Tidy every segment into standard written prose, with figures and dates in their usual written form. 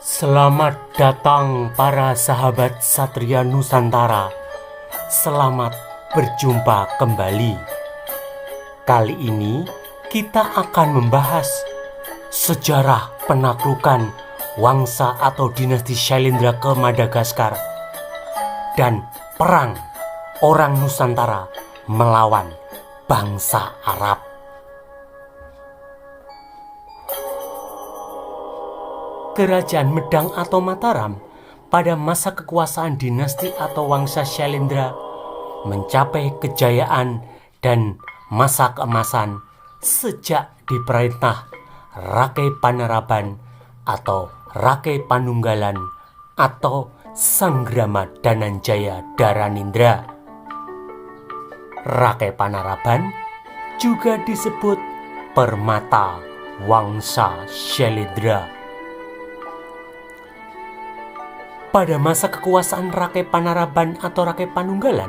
Selamat datang para sahabat Satria Nusantara. Selamat berjumpa kembali. Kali ini kita akan membahas sejarah penaklukan Wangsa atau dinasti Syailendra ke Madagaskar dan perang orang Nusantara melawan bangsa Arab. Kerajaan Medang atau Mataram pada masa kekuasaan dinasti atau Wangsa Syailendra mencapai kejayaan dan masa keemasan sejak diperintah Rakai Panaraban atau Rakai Panunggalan atau Sanggrama Dananjaya Dharanindra. Rakai Panaraban juga disebut Permata Wangsa Syailendra. Pada masa kekuasaan Rakai Panaraban atau Rakai Panunggalan,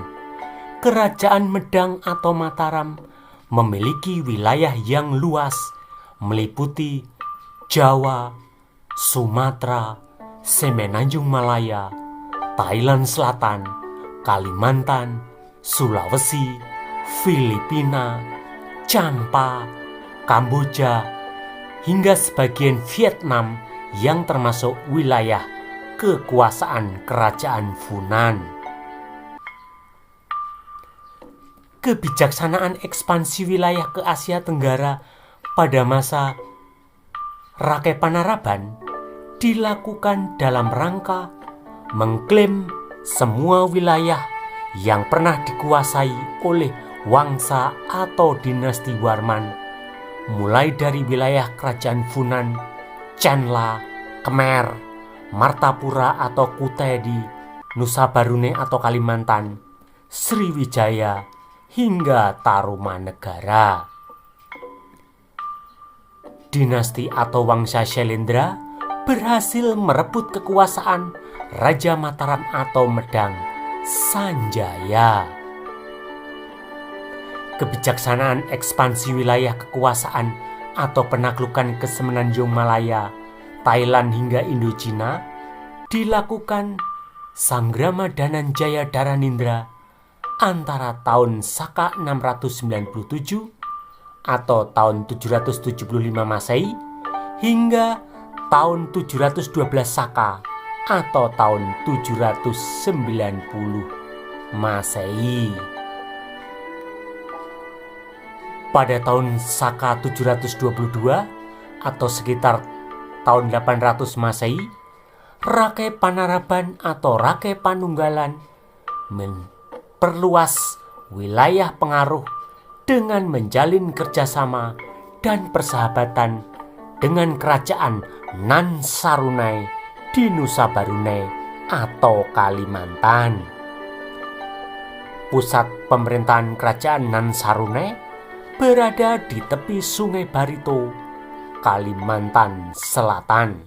Kerajaan Medang atau Mataram memiliki wilayah yang luas meliputi Jawa, Sumatera, Semenanjung Malaya, Thailand Selatan, Kalimantan, Sulawesi, Filipina, Champa, Kamboja, hingga sebagian Vietnam yang termasuk wilayah kekuasaan Kerajaan Funan. Kebijaksanaan ekspansi wilayah ke Asia Tenggara pada masa Rakai Panaraban dilakukan dalam rangka mengklaim semua wilayah yang pernah dikuasai oleh Wangsa atau dinasti Warman, mulai dari wilayah Kerajaan Funan, Chanla, Khmer, Martapura atau Kutai di Nusa Barune atau Kalimantan, Sriwijaya, hingga Tarumanegara. Dinasti atau Wangsa Syailendra berhasil merebut kekuasaan Raja Mataram atau Medang Sanjaya. Kebijaksanaan ekspansi wilayah kekuasaan atau penaklukan ke Semenanjung Malaya, Thailand hingga Indochina dilakukan Sanggrama Dananjaya Dharanindra antara tahun Saka 697 atau tahun 775 Masehi hingga tahun 712 Saka atau tahun 790 Masehi. Pada tahun Saka 722 atau sekitar tahun 800 Masehi, Rakai Panaraban atau Rakai Panunggalan memperluas wilayah pengaruh dengan menjalin kerjasama dan persahabatan dengan kerajaan Nan Sarunai di Nusa Barunai atau Kalimantan. Pusat pemerintahan kerajaan Nan Sarunai berada di tepi Sungai Barito, Kalimantan Selatan.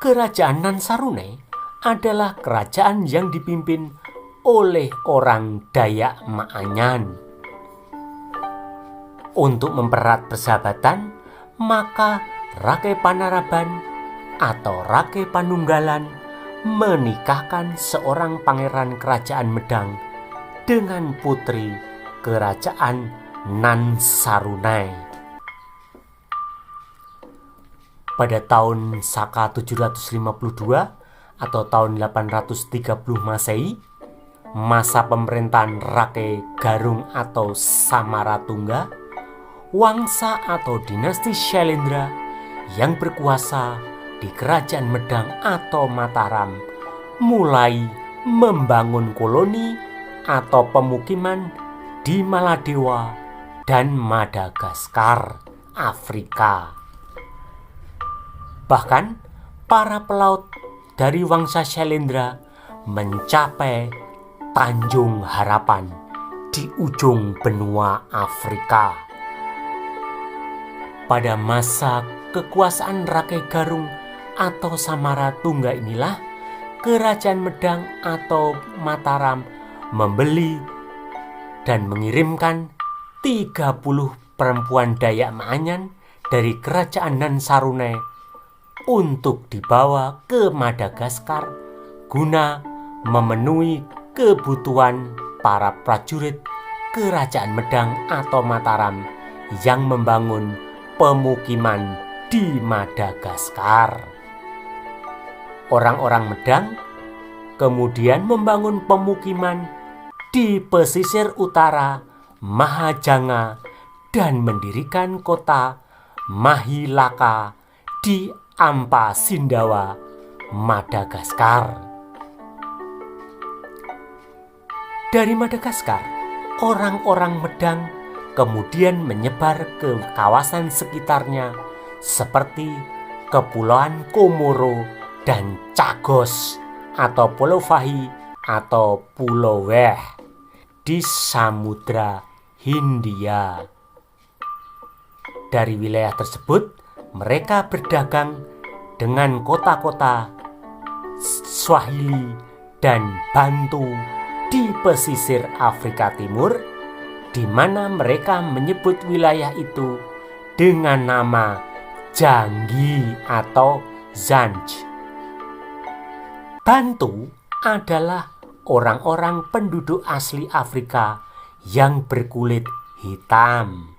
Kerajaan Nan Sarunai adalah kerajaan yang dipimpin oleh orang Dayak Maanyan. Untuk mempererat persahabatan, maka Rakai Panaraban atau Rakai Panunggalan menikahkan seorang pangeran kerajaan Medang dengan putri kerajaan Nan Sarunai. Pada tahun Saka 752 atau tahun 830 Masehi, masa pemerintahan Rakai Garung atau Samaratungga, Wangsa atau dinasti Syailendra yang berkuasa di Kerajaan Medang atau Mataram mulai membangun koloni atau pemukiman di Maladewa dan Madagaskar, Afrika. Bahkan para pelaut dari Wangsa Syailendra mencapai Tanjung Harapan di ujung benua Afrika. Pada masa kekuasaan Rakai Garung atau Samaratungga inilah Kerajaan Medang atau Mataram membeli dan mengirimkan 30 perempuan Dayak Maanyan dari Kerajaan Nan Sarunai untuk dibawa ke Madagaskar guna memenuhi kebutuhan para prajurit Kerajaan Medang atau Mataram yang membangun pemukiman di Madagaskar. Orang-orang Medang kemudian membangun pemukiman di pesisir utara Mahajanga dan mendirikan kota Mahilaka di Ampasindawa, Madagaskar. Dari Madagaskar, orang-orang Medang kemudian menyebar ke kawasan sekitarnya seperti Kepulauan Komoro dan Chagos atau Pulau Fahy atau Pulau Weh di Samudra Hindia. Dari wilayah tersebut, mereka berdagang dengan kota-kota Swahili dan Bantu di pesisir Afrika Timur, di mana mereka menyebut wilayah itu dengan nama Janggi atau Zanj. Bantu adalah orang-orang penduduk asli Afrika yang berkulit hitam.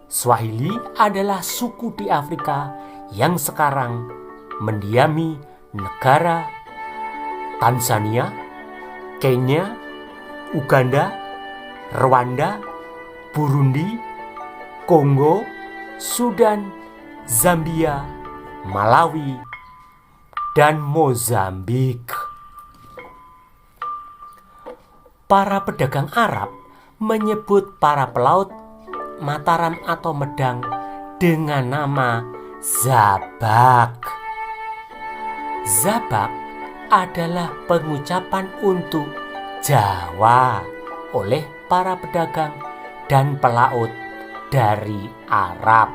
Swahili adalah suku di Afrika yang sekarang mendiami negara Tanzania, Kenya, Uganda, Rwanda, Burundi, Kongo, Sudan, Zambia, Malawi, dan Mozambik. Para pedagang Arab menyebut para pelaut Mataram atau Medang dengan nama Zabak. Zabak adalah pengucapan untuk Jawa oleh para pedagang dan pelaut dari Arab.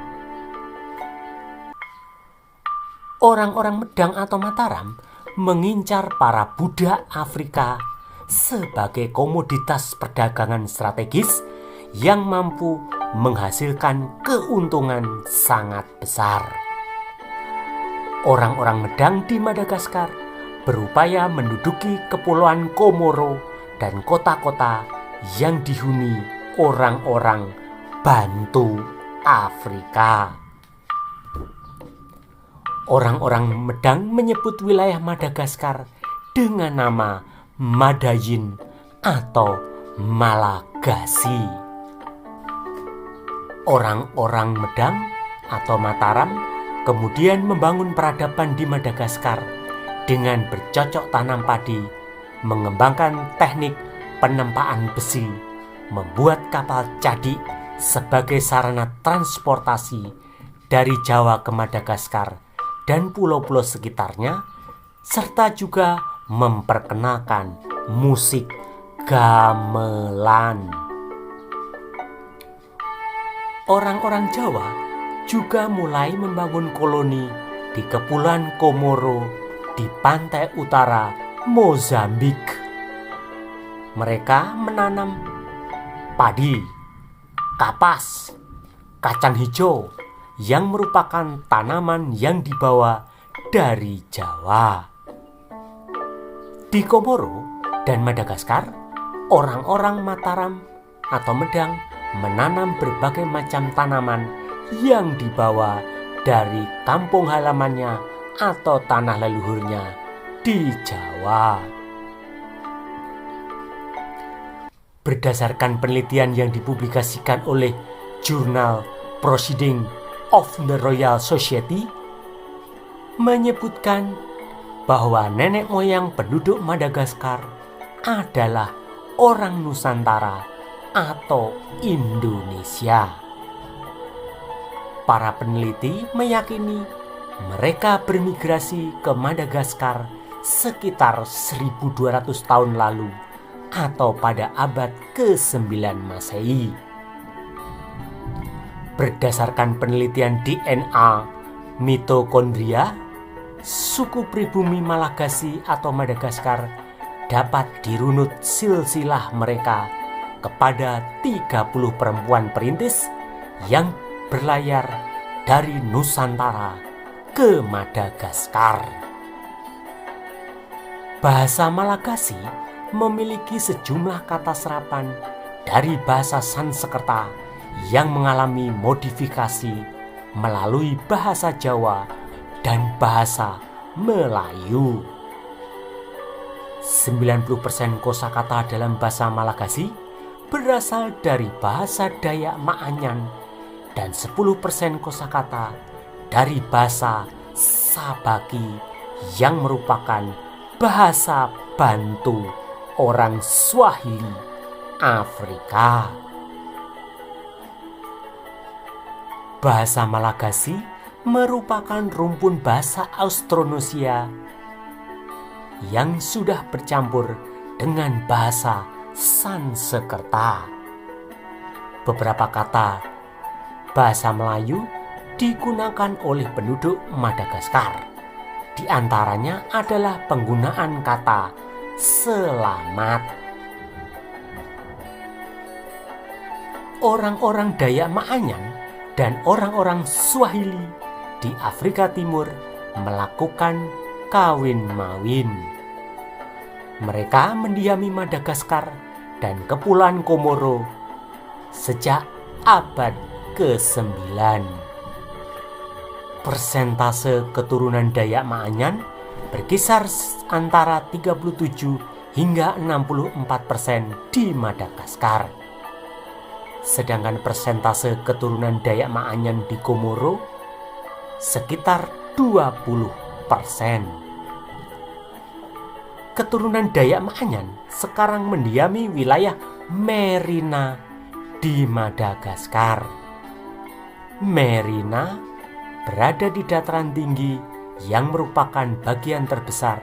Orang-orang Medang atau Mataram mengincar para budak Afrika sebagai komoditas perdagangan strategis yang mampu menghasilkan keuntungan sangat besar. Orang-orang Medang di Madagaskar berupaya menduduki Kepulauan Komoro dan kota-kota yang dihuni orang-orang Bantu Afrika. Orang-orang Medang menyebut wilayah Madagaskar dengan nama Madayin atau Malagasi. Orang-orang Medang atau Mataram kemudian membangun peradaban di Madagaskar dengan bercocok tanam padi, mengembangkan teknik penempaan besi, membuat kapal cadik sebagai sarana transportasi dari Jawa ke Madagaskar dan pulau-pulau sekitarnya, serta juga memperkenalkan musik gamelan. Orang-orang Jawa juga mulai membangun koloni di Kepulauan Komoro di pantai utara Mozambik. Mereka menanam padi, kapas, kacang hijau yang merupakan tanaman yang dibawa dari Jawa. Di Komoro dan Madagaskar, orang-orang Mataram atau Medang menanam berbagai macam tanaman yang dibawa dari kampung halamannya atau tanah leluhurnya di Jawa. Berdasarkan penelitian yang dipublikasikan oleh jurnal Proceedings of the Royal Society, menyebutkan bahwa nenek moyang penduduk Madagaskar adalah orang Nusantara atau Indonesia. Para peneliti meyakini mereka bermigrasi ke Madagaskar sekitar 1200 tahun lalu atau pada abad ke-9 Masehi. Berdasarkan penelitian DNA mitokondria, suku pribumi Malagasi atau Madagaskar dapat dirunut silsilah mereka kepada 30 perempuan perintis yang berlayar dari Nusantara ke Madagaskar. Bahasa Malagasy memiliki sejumlah kata serapan dari bahasa Sanskerta yang mengalami modifikasi melalui bahasa Jawa dan bahasa Melayu. 90% kosakata dalam bahasa Malagasy berasal dari bahasa Dayak Maanyan dan 10% kosakata dari bahasa Sabaki yang merupakan bahasa Bantu orang Swahili Afrika. Bahasa Malagasy merupakan rumpun bahasa Austronesia yang sudah bercampur dengan bahasa Sanskerta. Beberapa kata bahasa Melayu digunakan oleh penduduk Madagaskar. Di antaranya adalah penggunaan kata selamat. Orang-orang Dayak Maanyan dan orang-orang Swahili di Afrika Timur melakukan kawin mawin. Mereka mendiami Madagaskar dan Kepulauan Komoro sejak abad ke-9. Persentase keturunan Dayak Maanyan berkisar antara 37 hingga 64% di Madagaskar. Sedangkan persentase keturunan Dayak Maanyan di Komoro sekitar 20%. Keturunan Dayak Maanyan sekarang mendiami wilayah Merina di Madagaskar. Merina berada di dataran tinggi yang merupakan bagian terbesar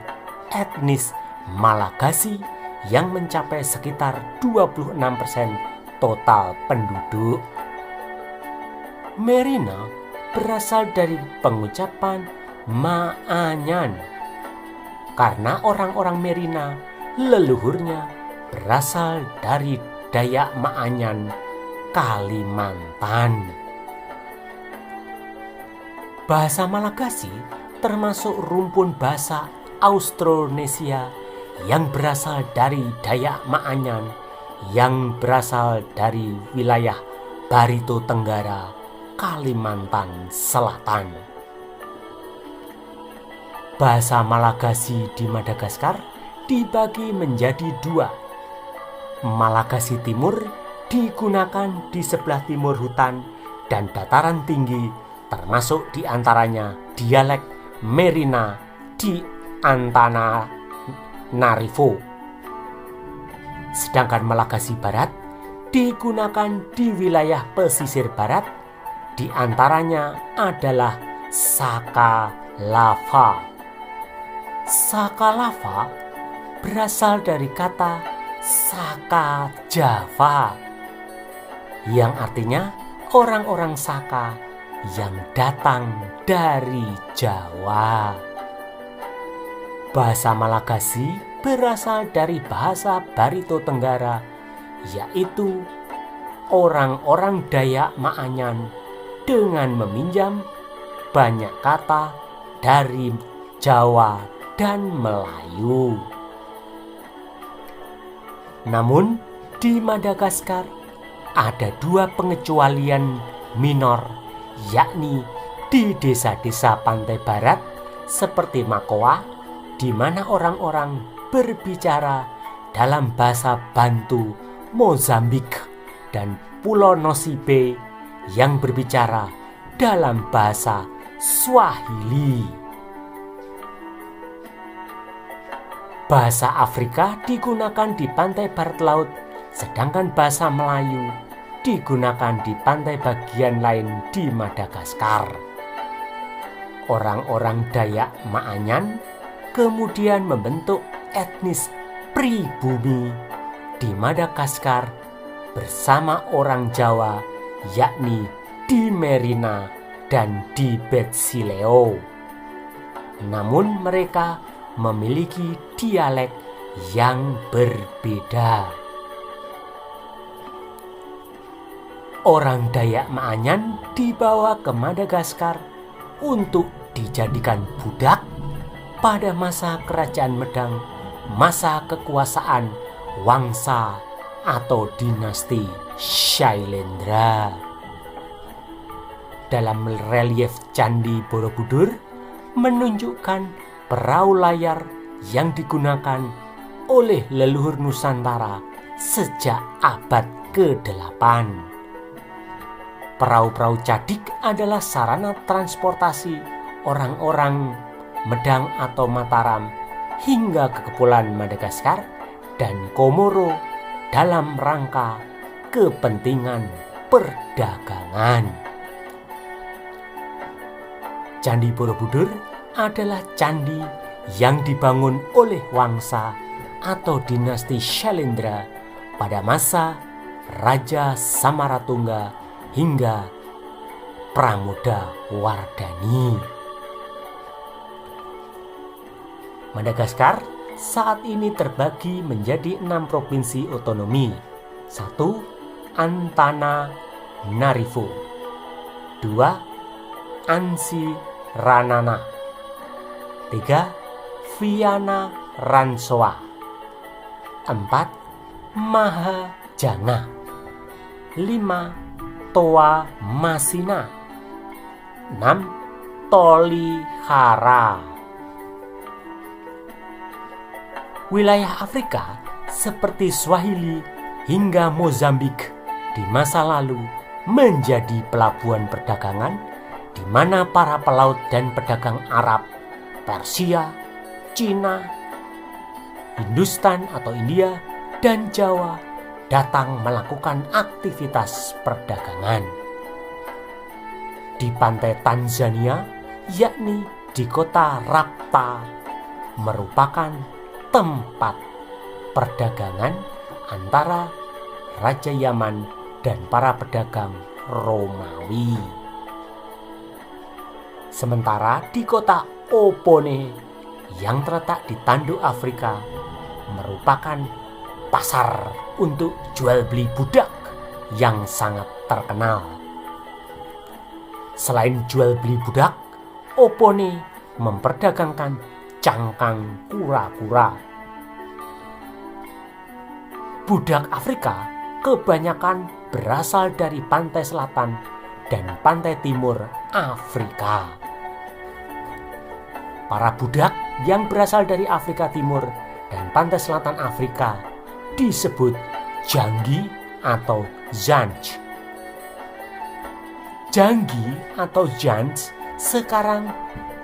etnis Malagasy yang mencapai sekitar 26% total penduduk. Merina berasal dari pengucapan Maanyan karena orang-orang Merina leluhurnya berasal dari Dayak Maanyan, Kalimantan. Bahasa Malagasy termasuk rumpun bahasa Austronesia yang berasal dari Dayak Maanyan yang berasal dari wilayah Barito Tenggara, Kalimantan Selatan. Bahasa Malagasy di Madagaskar dibagi menjadi dua. Malagasy Timur digunakan di sebelah timur hutan dan dataran tinggi, termasuk di antaranya dialek Merina di Antananarivo. Sedangkan Malagasy Barat digunakan di wilayah pesisir barat, di antaranya adalah Sakalava. Sakalava berasal dari kata Saka Java yang artinya orang-orang Saka yang datang dari Jawa. Bahasa Malagasy berasal dari bahasa Barito Tenggara, yaitu orang-orang Dayak Maanyan dengan meminjam banyak kata dari Jawa dan Melayu. Namun di Madagaskar ada dua pengecualian minor, yakni di desa-desa pantai barat seperti Makoa, di mana orang-orang berbicara dalam bahasa Bantu Mozambik, dan Pulau Nosibe yang berbicara dalam bahasa Swahili. Bahasa Afrika digunakan di pantai barat laut, sedangkan bahasa Melayu digunakan di pantai bagian lain di Madagaskar. Orang-orang Dayak Maanyan kemudian membentuk etnis pribumi di Madagaskar bersama orang Jawa, yakni di Merina dan di Betsileo. Namun mereka memiliki dialek yang berbeda. Orang Dayak Maanyan dibawa ke Madagaskar untuk dijadikan budak pada masa kerajaan Medang, masa kekuasaan Wangsa atau dinasti Shailendra. Dalam relief Candi Borobudur menunjukkan perahu layar yang digunakan oleh leluhur Nusantara sejak abad ke-8. Perahu-perahu Cadik adalah sarana transportasi orang-orang Medang atau Mataram hingga ke Kepulauan Madagaskar dan Komoro dalam rangka kepentingan perdagangan. Candi Borobudur adalah candi yang dibangun oleh Wangsa atau dinasti Shailendra pada masa Raja Samaratungga hingga Pramodawardhani. Madagaskar saat ini terbagi menjadi 6 provinsi otonomi. 1. Antananarivo. 2. Antsiranana. 3. Vianarantsoa. 4. Mahajanga. 5. Toamasina. 6. Toliara. Wilayah Afrika seperti Swahili hingga Mozambik di masa lalu menjadi pelabuhan perdagangan di mana para pelaut dan pedagang Arab, Persia, Cina, Hindustan atau India, dan Jawa datang melakukan aktivitas perdagangan. Di pantai Tanzania, yakni di kota Rapta, merupakan tempat perdagangan antara Raja Yaman dan para pedagang Romawi. Sementara di kota Opone yang terletak di tanduk Afrika merupakan pasar untuk jual beli budak yang sangat terkenal. Selain jual beli budak, Opone memperdagangkan cangkang kura-kura. Budak Afrika kebanyakan berasal dari pantai selatan dan pantai timur Afrika. Para budak yang berasal dari Afrika Timur dan pantai selatan Afrika disebut Janggi atau Zanj. Janggi atau Zanj sekarang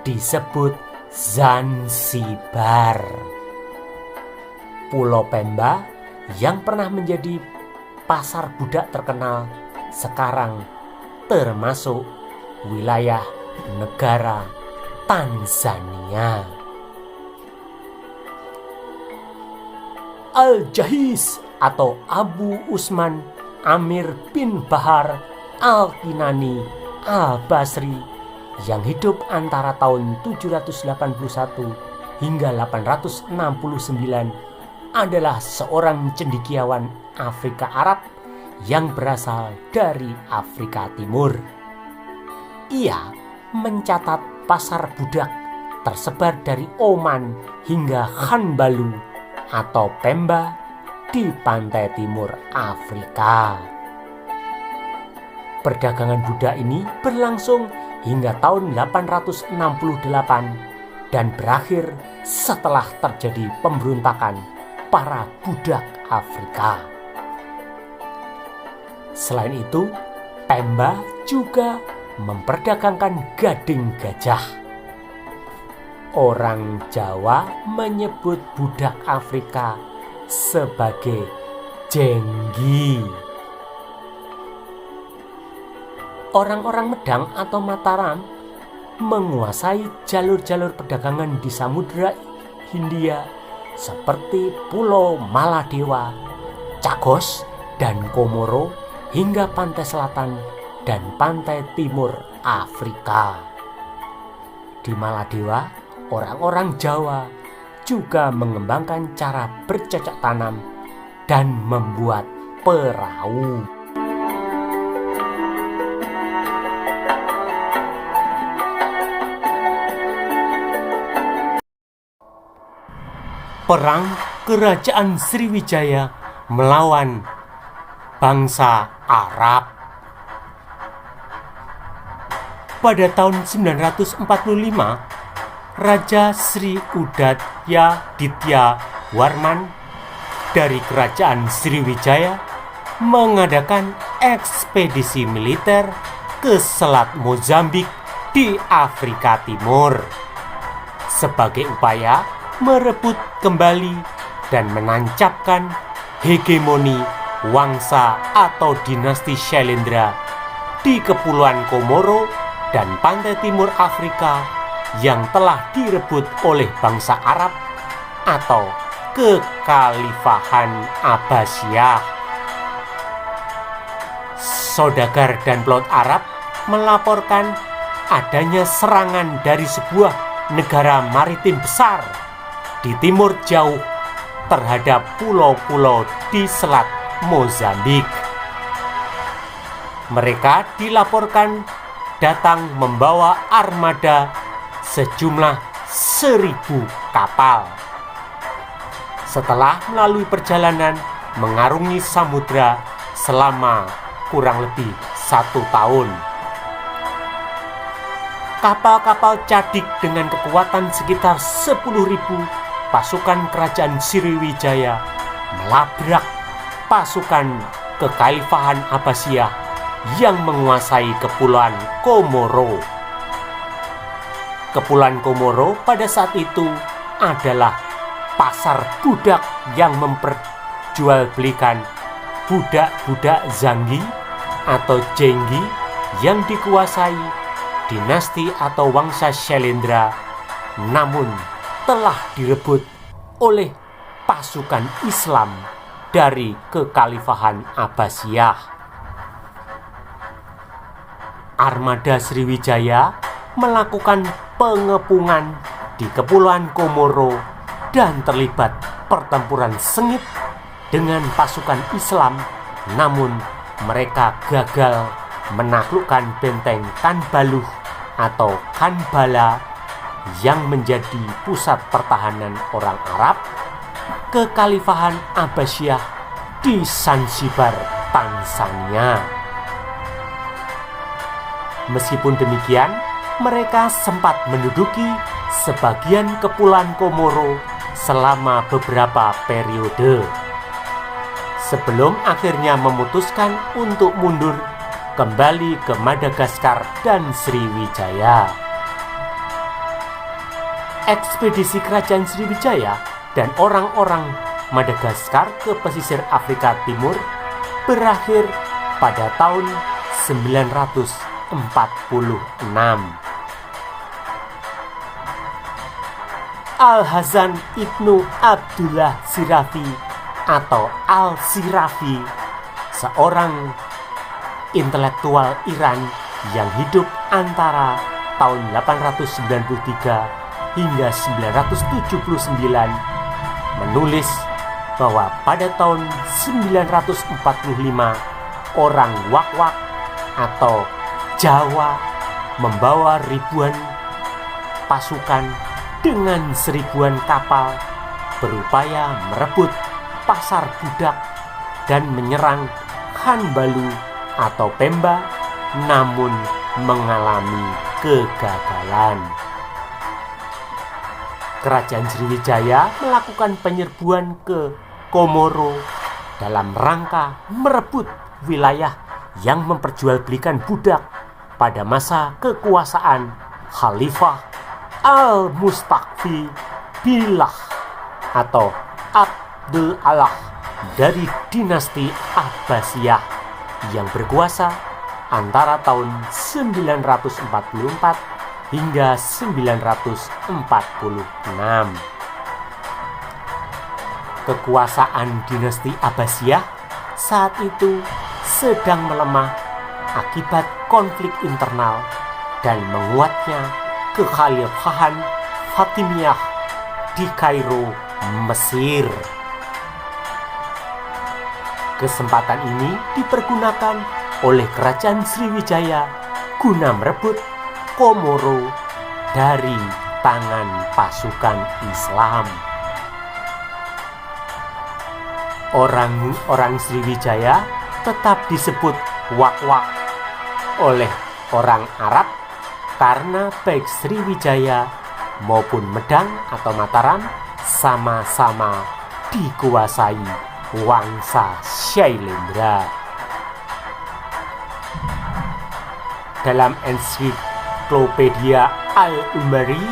disebut Zanzibar. Pulau Pemba yang pernah menjadi pasar budak terkenal sekarang termasuk wilayah negara Tanzania. Al-Jahiz atau Abu Usman Amir bin Bahar Al-Kinani Al-Basri yang hidup antara tahun 781 hingga 869 adalah seorang cendekiawan Afrika Arab yang berasal dari Afrika Timur. Ia mencatat pasar budak tersebar dari Oman hingga Hanbalu atau Pemba di pantai timur Afrika. Perdagangan budak ini berlangsung hingga tahun 868 dan berakhir setelah terjadi pemberontakan para budak Afrika. Selain itu, Pemba juga memperdagangkan gading gajah. Orang Jawa menyebut budak Afrika sebagai jenggi. Orang-orang Medang atau Mataram menguasai jalur-jalur perdagangan di Samudra Hindia seperti Pulau Maladewa, Chagos, dan Komoro hingga pantai selatan dan pantai timur Afrika. Di Maladewa, orang-orang Jawa juga mengembangkan cara bercocok tanam dan membuat perahu. perang kerajaan Sriwijaya melawan bangsa Arab. Pada tahun 945, Raja Sri Udayaditya Warman dari kerajaan Sriwijaya mengadakan ekspedisi militer ke Selat Mozambik di Afrika Timur sebagai upaya merebut kembali dan menancapkan hegemoni Wangsa atau dinasti Syailendra di Kepulauan Komoro dan pantai timur Afrika yang telah direbut oleh bangsa Arab atau Kekhalifahan Abbasiyah. Saudagar dan pelaut Arab melaporkan adanya serangan dari sebuah negara maritim besar di timur jauh terhadap pulau-pulau di Selat Mozambik. Mereka dilaporkan datang membawa armada sejumlah 1.000 kapal. Setelah melalui perjalanan mengarungi samudra selama kurang lebih 1 tahun, kapal-kapal Cadik dengan kekuatan sekitar 10.000 pasukan kerajaan Sriwijaya melabrak pasukan Kekhalifahan Abbasiyah yang menguasai Kepulauan Komoro. Kepulauan Komoro pada saat itu adalah pasar budak yang memperjualbelikan budak-budak Zangi atau Jenggi yang dikuasai dinasti atau Wangsa Syailendra, namun telah direbut oleh pasukan Islam dari Kekhalifahan Abbasiyah. Armada Sriwijaya melakukan pengepungan di Kepulauan Komoro dan terlibat pertempuran sengit dengan pasukan Islam, namun mereka gagal menaklukkan benteng Kanbaluh atau Kanbala yang menjadi pusat pertahanan orang Arab Kekhalifahan Abbasiyah di Zanzibar, Tanzania. Meskipun demikian, mereka sempat menduduki sebagian Kepulauan Komoro selama beberapa periode, sebelum akhirnya memutuskan untuk mundur kembali ke Madagaskar dan Sriwijaya. Ekspedisi kerajaan Sriwijaya dan orang-orang Madagaskar ke pesisir Afrika Timur berakhir pada tahun 946. Al-Hasan Ibnu Abdullah Sirafi atau Al-Sirafi, seorang intelektual Iran yang hidup antara tahun 893 hingga 979, menulis bahwa pada tahun 945 orang Wak-Wak atau Jawa membawa ribuan pasukan dengan 1.000-an kapal berupaya merebut pasar budak dan menyerang Kanbalu atau Pemba, namun mengalami kegagalan. Kerajaan Sriwijaya melakukan penyerbuan ke Komoro dalam rangka merebut wilayah yang memperjualbelikan budak pada masa kekuasaan Khalifah Al-Mustaqfi Billah atau Abdul Allah dari dinasti Abbasiyah yang berkuasa antara tahun 944 hingga 946. Kekuasaan dinasti Abbasiyah saat itu sedang melemah akibat konflik internal dan menguatnya Kekhalifahan Fatimiyah di Kairo, Mesir. Kesempatan ini dipergunakan oleh kerajaan Sriwijaya guna merebut Komoro dari tangan pasukan Islam. Orang-orang Sriwijaya tetap disebut wak-wak oleh orang Arab karena baik Sriwijaya maupun Medang atau Mataram sama-sama dikuasai Wangsa Syailendra. Dalam ensiklopedia Al-Umari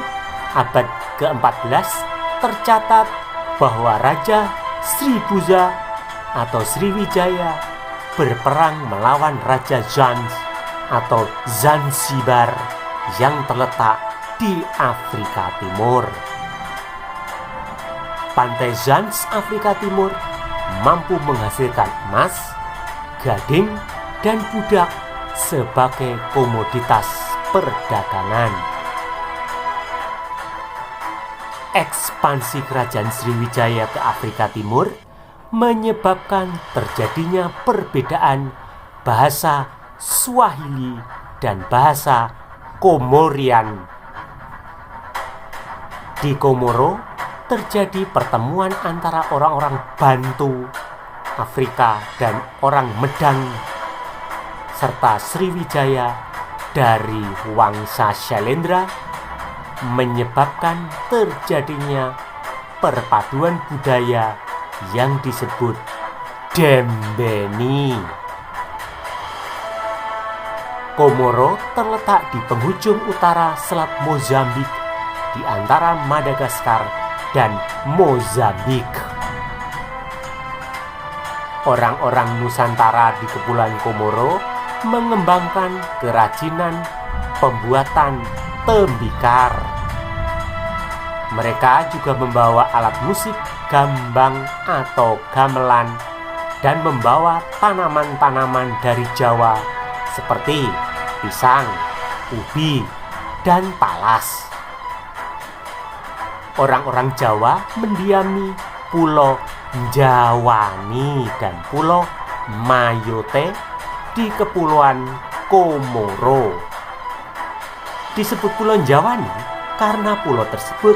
abad ke-14 tercatat bahwa Raja Sribuza atau Sriwijaya berperang melawan Raja atau Zanzibar yang terletak di Afrika Timur. Pantai Zans Afrika Timur mampu menghasilkan emas, gading, dan budak sebagai komoditas perdagangan. Ekspansi kerajaan Sriwijaya ke Afrika Timur menyebabkan terjadinya perbedaan bahasa Swahili dan bahasa Komorian. Di Komoro terjadi pertemuan antara orang-orang Bantu Afrika dan orang Medang serta Sriwijaya dari Wangsa Syailendra, menyebabkan terjadinya perpaduan budaya yang disebut Dembeni. Komoro terletak di penghujung utara selat Mozambik di antara Madagaskar dan Mozambik. Orang-orang Nusantara di Kepulauan Komoro mengembangkan kerajinan pembuatan tembikar. Mereka juga membawa alat musik gambang atau gamelan dan membawa tanaman-tanaman dari Jawa seperti pisang, ubi, dan talas. Orang-orang Jawa mendiami Pulau Njawani dan Pulau Mayotte di Kepulauan Komoro. Disebut Pulau Njawani karena pulau tersebut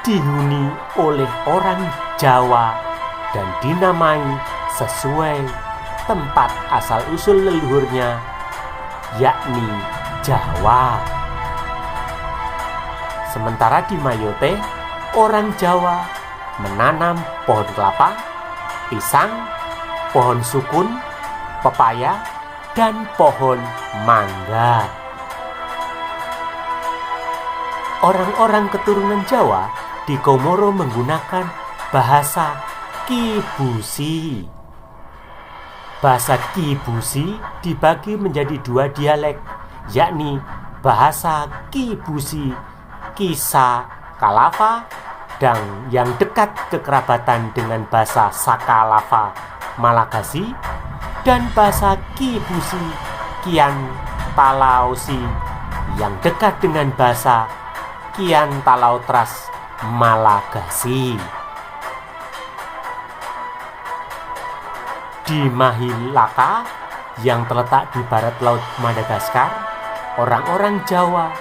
dihuni oleh orang Jawa dan dinamai sesuai tempat asal-usul leluhurnya, yakni Jawa. Sementara di Mayotte, orang Jawa menanam pohon kelapa, pisang, pohon sukun, pepaya, dan pohon mangga. Orang-orang keturunan Jawa di Komoro menggunakan bahasa Kibusi. Bahasa Kibusi dibagi menjadi dua dialek, yakni bahasa Kibusi Kisa Kalava dan yang dekat kekerabatan dengan bahasa Sakalava Malagasi, dan bahasa Kibusi Kian Talausi yang dekat dengan bahasa Kian Talautras Malagasi. Di Mahilaka yang terletak di barat laut Madagaskar, orang-orang Jawa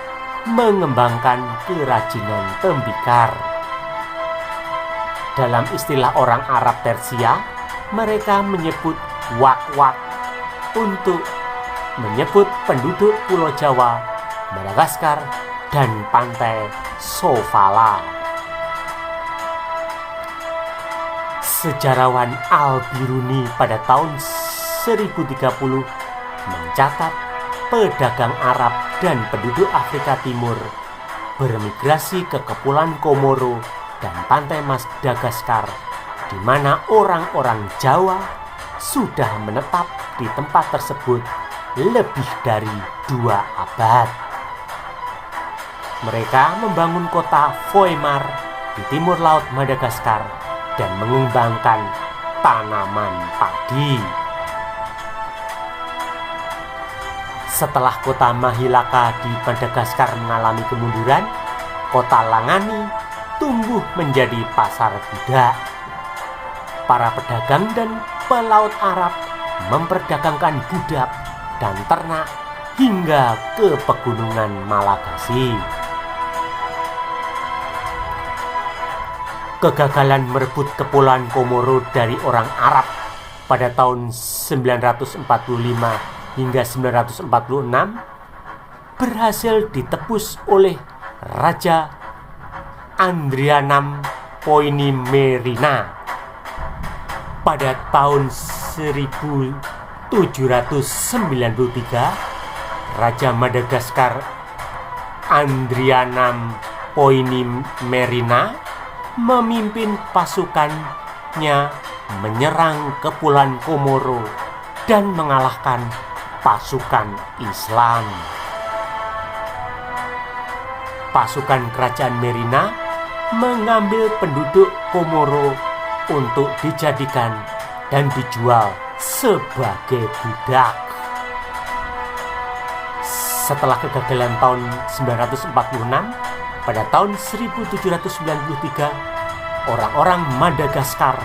mengembangkan kerajinan tembikar. Dalam istilah orang Arab Persia, mereka menyebut wak-wak untuk menyebut penduduk Pulau Jawa, Madagaskar, dan pantai Sofala. Sejarawan Al-Biruni pada tahun 1030 mencatat pedagang Arab dan penduduk Afrika Timur bermigrasi ke Kepulauan Komoro dan pantai Madagaskar, di mana orang-orang Jawa sudah menetap di tempat tersebut lebih dari 2 abad. Mereka membangun kota Foemar di timur laut Madagaskar dan mengembangkan tanaman padi. Setelah kota Mahilaka di Madagaskar mengalami kemunduran, kota Langani tumbuh menjadi pasar budak. Para pedagang dan pelaut Arab memperdagangkan budak dan ternak hingga ke pegunungan Malagasi. kegagalan merebut Kepulauan Komoro dari orang Arab pada tahun 945 hingga 946 berhasil ditebus oleh Raja Andrianam Poinimerina pada tahun 1793. Raja Madagaskar Andrianam Poinimerina memimpin pasukannya menyerang Kepulauan Komoro dan mengalahkan pasukan Islam. Pasukan kerajaan Merina mengambil penduduk Komoro untuk dijadikan dan dijual sebagai budak. Setelah kegagalan tahun 946, pada tahun 1793, orang-orang Madagaskar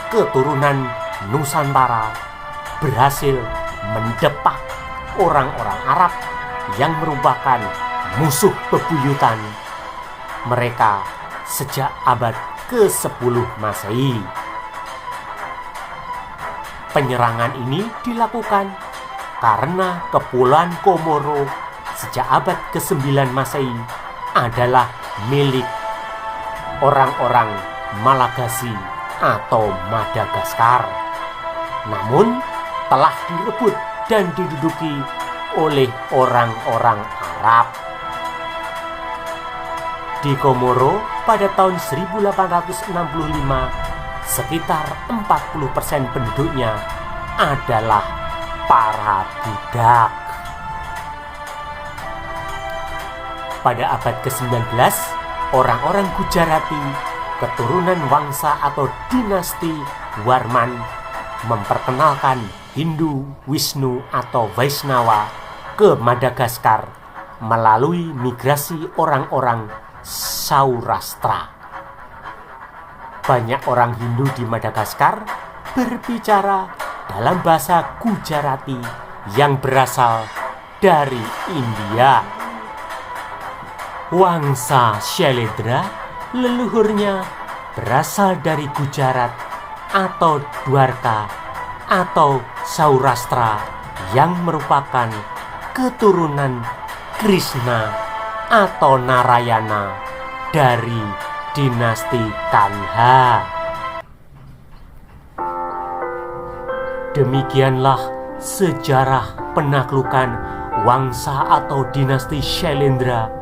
keturunan Nusantara berhasil mendepak orang-orang Arab yang merupakan musuh bebuyutan mereka sejak abad ke-10 Masehi. Penyerangan ini dilakukan karena Kepulauan Komoro sejak abad ke-9 Masehi adalah milik orang-orang Malagasy atau Madagaskar, namun telah direbut dan diduduki oleh orang-orang Arab. Di Komoro pada tahun 1865, sekitar 40% penduduknya adalah para budak. Pada abad ke-19, orang-orang Gujarati, keturunan Wangsa atau dinasti Warman, memperkenalkan Hindu, Wisnu atau Vaishnava ke Madagaskar melalui migrasi orang-orang Saurashtra. Banyak orang Hindu di Madagaskar berbicara dalam bahasa Gujarati yang berasal dari India. Wangsa Shailendra leluhurnya berasal dari Gujarat atau Dwarka atau Saurashtra yang merupakan keturunan Krishna atau Narayana dari dinasti Kanha. Demikianlah sejarah penaklukan Wangsa atau dinasti Shailendra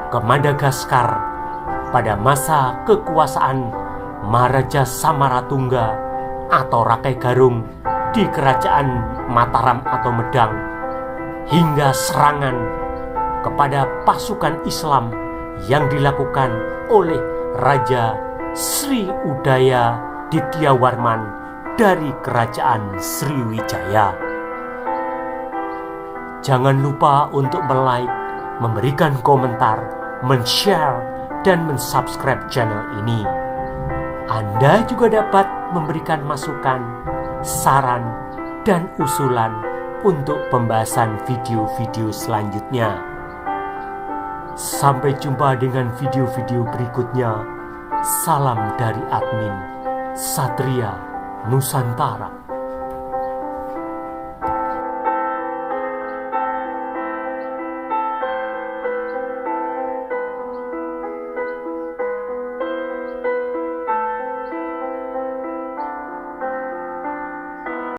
ke Madagaskar pada masa kekuasaan Maharaja Samaratungga atau Rakai Garung di kerajaan Mataram atau Medang, hingga serangan kepada pasukan Islam yang dilakukan oleh Raja Sri Udaya Dityawarman dari kerajaan Sriwijaya. Jangan lupa untuk like, memberikan komentar, men-share, dan men-subscribe channel ini. Anda juga dapat memberikan masukan, saran, dan usulan untuk pembahasan video-video selanjutnya. Sampai jumpa dengan video-video berikutnya. Salam dari admin Satria Nusantara.